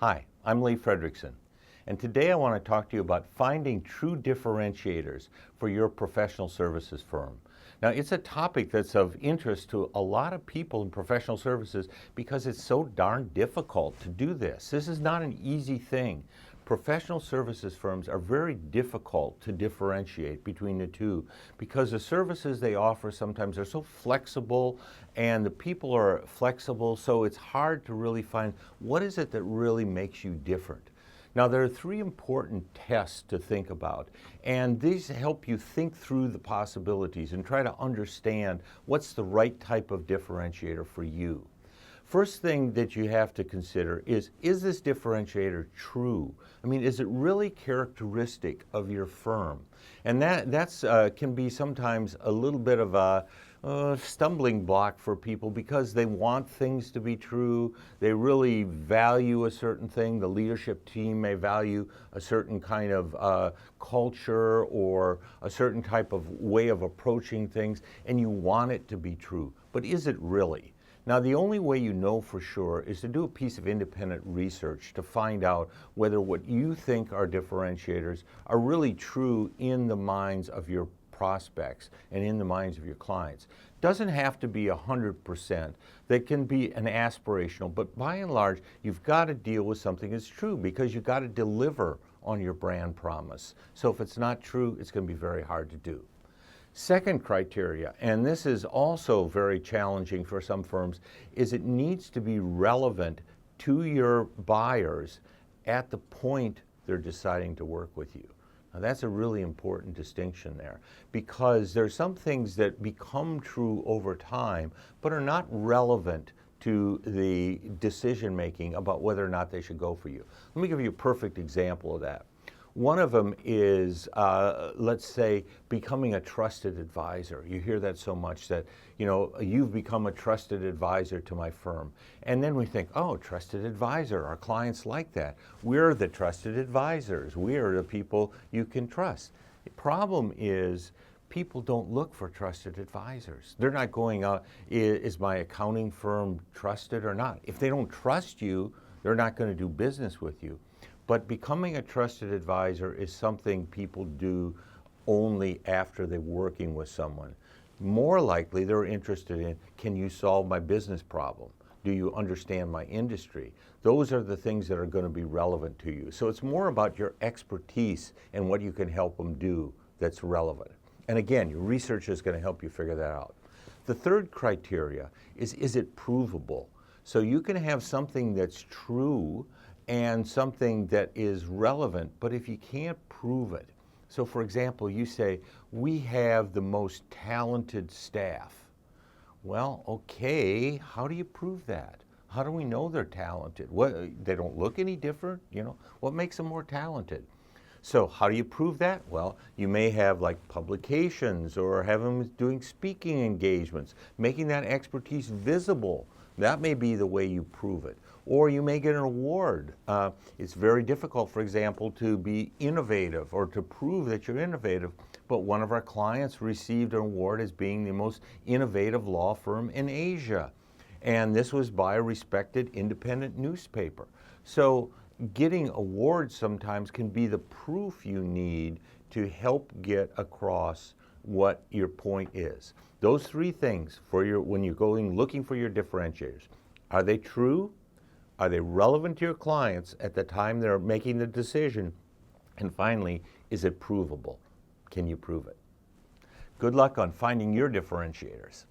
Hi, I'm Frederiksen, and today I want to talk to you about finding true differentiators for your professional services firm. Now, it's a topic that's of interest to a lot of people in professional services because it's so darn difficult to do this. This is not an easy thing. Professional services firms are very difficult to differentiate between the two because the services they offer sometimes are so flexible and the people are flexible, so it's hard to really find what is it that really makes you different. Now, there are three important tests to think about, and these help you think through the possibilities and try to understand what's the right type of differentiator for you. First thing that you have to consider is this differentiator true? I mean, is it really characteristic of your firm? And that's can be sometimes a little bit of a stumbling block for people because they want things to be true. They really value a certain thing. The leadership team may value a certain kind of culture or a certain type of way of approaching things, and you want it to be true. But is it really? Now, the only way you know for sure is to do a piece of independent research to find out whether what you think are differentiators are really true in the minds of your prospects and in the minds of your clients. Doesn't have to be 100%. That can be an aspirational, but by and large, you've got to deal with something that's true because you've got to deliver on your brand promise. So if it's not true, it's going to be very hard to do. Second criteria, and this is also very challenging for some firms, is it needs to be relevant to your buyers at the point they're deciding to work with you. Now, that's a really important distinction there because there's some things that become true over time but are not relevant to the decision making about whether or not they should go for you. Let me give you a perfect example of that. One of them is, let's say, becoming a trusted advisor. You hear that so much that, you've become a trusted advisor to my firm. And then we think, oh, trusted advisor, our clients like that. We're the trusted advisors. We are the people you can trust. The problem is people don't look for trusted advisors. They're not going out, is my accounting firm trusted or not? If they don't trust you, they're not going to do business with you. But becoming a trusted advisor is something people do only after they're working with someone. More likely, they're interested in, can you solve my business problem? Do you understand my industry? Those are the things that are going to be relevant to you. So it's more about your expertise and what you can help them do that's relevant. And again, your research is going to help you figure that out. The third criteria is it provable? So you can have something that's true and something that is relevant, but if you can't prove it. So for example, you say, we have the most talented staff. Well, okay, how do you prove that? How do we know they're talented? They don't look any different, What makes them more talented? So how do you prove that? Well, you may have like publications or have them doing speaking engagements, making that expertise visible. That may be the way you prove it. Or you may get an award. It's very difficult, for example, to be innovative or to prove that you're innovative, but one of our clients received an award as being the most innovative law firm in Asia. And this was by a respected independent newspaper. So getting awards sometimes can be the proof you need to help get across what your point is. Those three things when you're going looking for your differentiators. Are they true? Are they relevant to your clients at the time they're making the decision? And finally, is it provable? Can you prove it? Good luck on finding your differentiators.